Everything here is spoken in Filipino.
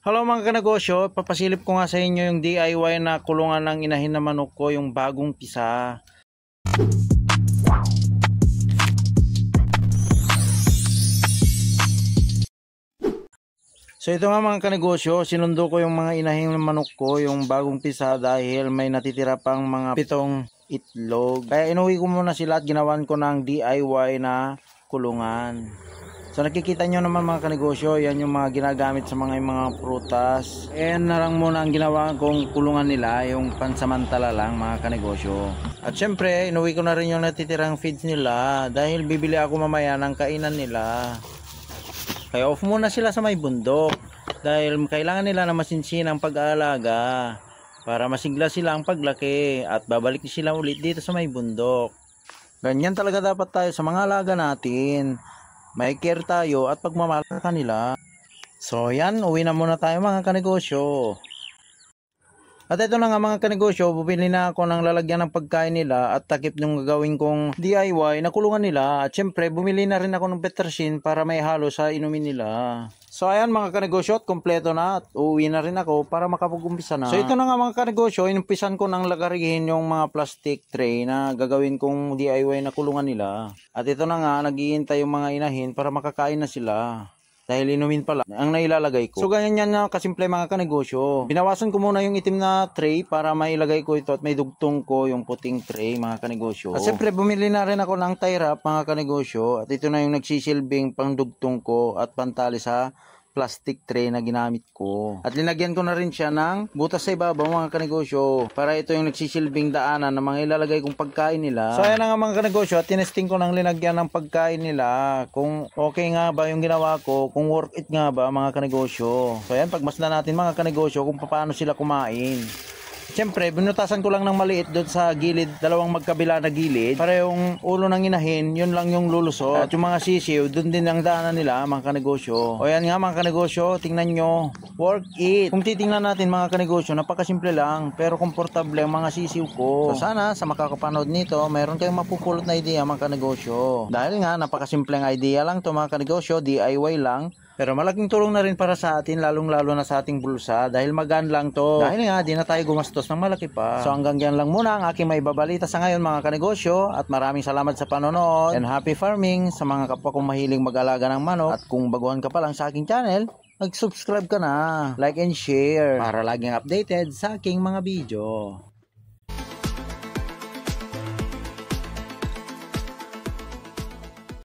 Hello mga kanegosyo, papasilip ko nga sa inyo yung DIY na kulungan ng inahin na manok ko, yung bagong pisa. So ito nga mga kanegosyo, sinundo ko yung mga inahin na manok ko, yung bagong pisa dahil may natitira pang mga 7 itlog. Kaya inuwi ko muna sila at ginawan ko ng DIY na kulungan. So nakikita nyo naman mga kanegosyo, yan yung mga ginagamit sa mga prutas. Ayan na lang muna ang ginawa kong kulungan nila, yung pansamantala lang mga kanegosyo. At syempre, inuwi ko na rin yung natitirang feeds nila dahil bibili ako mamaya ng kainan nila. Kaya off muna sila sa may bundok dahil kailangan nila na masinsinang pag-aalaga para masigla sila ang paglaki at babalik sila ulit dito sa may bundok. Ganyan talaga dapat tayo sa mga alaga natin. May care tayo at pagmamahal sa kanila. So yan, uwi na muna tayo mga kanegosyo. At ito na nga mga kanegosyo, bumili na ako ng lalagyan ng pagkain nila at takip ng gagawin kong DIY na kulungan nila. At syempre, bumili na rin ako ng Petersin para may halo sa inumin nila. So ayan mga kanegosyo, at kompleto na at uuwi na rin ako para makapag-umpisa na. So ito na nga mga kanegosyo, inumpisan ko ng lagarihin yung mga plastic tray na gagawin kong DIY na kulungan nila. At ito na nga, nag-iintay yung mga inahin para makakain na sila. Dahil inumin pala ang nailalagay ko. So ganyan yan na kasimple mga kanegosyo. Binawasan ko muna yung itim na tray para mailagay ko ito at may dugtong ko yung puting tray mga kanegosyo. At siyempre bumili na rin ako ng tie wrap mga kanegosyo. At ito na yung nagsisilbing pang dugtong ko at pantali sa plastic tray na ginamit ko. At linagyan ko na rin siya ng butas sa ibabaw mga kanegosyo para ito yung nagsisilbing daanan na mga ilalagay kong pagkain nila. So ayan na nga mga kanegosyo at tinesting ko ng linagyan ng pagkain nila kung okay nga ba yung ginawa ko, kung worth it nga ba mga kanegosyo. So ayan, pagmasdan natin mga kanegosyo kung paano sila kumain. Siyempre, binutasan ko lang ng maliit doon sa gilid, dalawang magkabila na gilid. Para yung ulo ng inahin, yun lang yung lulusot. At yung mga sisiw, doon din ang daanan nila, mga kanegosyo. O yan nga mga kanegosyo, tingnan nyo. Work it! Kung titingnan natin mga kanegosyo, napakasimple lang, pero komportable ang mga sisiw ko. So sana, sa makakapanood nito, mayroon kayong mapupulot na idea mga kanegosyo. Dahil nga, napakasimpleng idea lang to mga kanegosyo, DIY lang. Pero malaking tulong na rin para sa atin, lalong-lalo na sa ating bulsa dahil magaan lang to. Dahil nga, di na tayo gumastos ng malaki pa. So hanggang dyan lang muna ang aking may babalita sa ngayon mga kanegosyo at maraming salamat sa panonood and happy farming sa mga kapwa kong mahiling mag-alaga ng manok. At kung baguhan ka pa lang sa aking channel, mag-subscribe ka na, like and share para laging updated sa aking mga video.